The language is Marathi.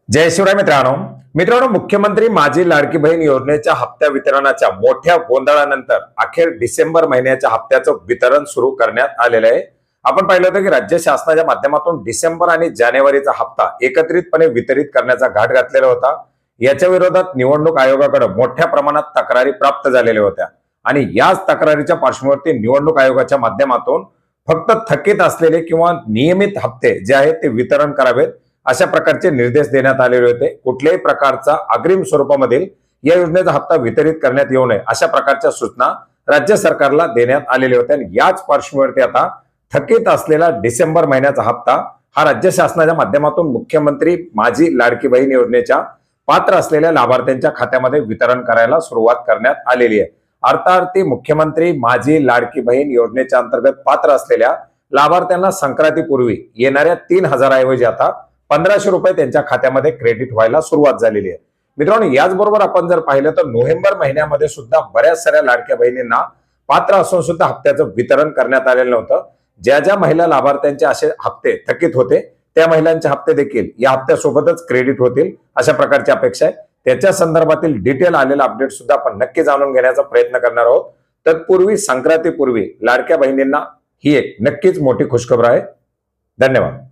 जय शिवराय मित्रांनो, मुख्यमंत्री माझी लाडकी बहीण योजनेच्या हप्त्या वितरणाच्या मोठ्या गोंधळानंतर अखेर डिसेंबर महिन्याच्या हप्त्याचं वितरण सुरू करण्यात आलेलं आहे। आपण पाहिलं होतं की राज्य शासनाच्या माध्यमातून डिसेंबर आणि जानेवारीचा हप्ता एकत्रितपणे वितरित करण्याचा घाट घातलेला होता। याच्या विरोधात निवडणूक आयोगाकडे मोठ्या प्रमाणात तक्रारी प्राप्त झालेल्या होत्या आणि याच तक्रारीच्या पार्श्वभूमीवर निवडणूक आयोगाच्या माध्यमातून फक्त थकीत असलेले किंवा नियमित हप्ते जे आहेत ते वितरण करावेत अशा प्रकारचे निर्देश देण्यात आलेले होते। कुठल्याही प्रकारचा अग्रिम स्वरूपामधील या योजनेचा हप्ता वितरित करण्यात येऊ नये अशा प्रकारच्या सूचना राज्य सरकारला देण्यात आलेल्या होत्या। याच पार्श्वभूमीवरती आता थकीत असलेला डिसेंबर महिन्याचा हप्ता हा राज्य शासनाच्या माध्यमातून मुख्यमंत्री माझी लाडकी बहीण योजनेच्या पात्र असलेल्या लाभार्थ्यांच्या खात्यामध्ये वितरण करायला सुरुवात करण्यात आलेली आहे। अर्थात मुख्यमंत्री माझी लाडकी बहीण योजनेच्या अंतर्गत पात्र असलेल्या लाभार्थ्यांना संक्रांतीपूर्वी येणाऱ्या 3,000 ऐवजी आता 1,500 रुपये त्यांच्या खात्यामध्ये क्रेडिट व्हायला सुरुवात झालेली आहे। मित्रांनो, याचबरोबर आपण जर पाहिलं तर नोव्हेंबर महिन्यामध्ये सुद्धा बऱ्याच साऱ्या लाडक्या बहिणींना पात्र असून सुद्धा हप्त्याचं वितरण करण्यात आलेलं नव्हतं। ज्या ज्या महिला लाभार्थ्यांचे असे हप्ते थकीत होते त्या महिलांचे हप्ते देखील या हप्त्यासोबतच क्रेडिट होतील अशा प्रकारची अपेक्षा आहे। त्याच्या संदर्भातील डिटेल आलेला अपडेट सुद्धा आपण नक्की जाणून घेण्याचा प्रयत्न करणार आहोत। तत्पूर्वी संक्रांतीपूर्वी लाडक्या बहिणींना ही एक नक्कीच मोठी खुशखबर आहे। धन्यवाद।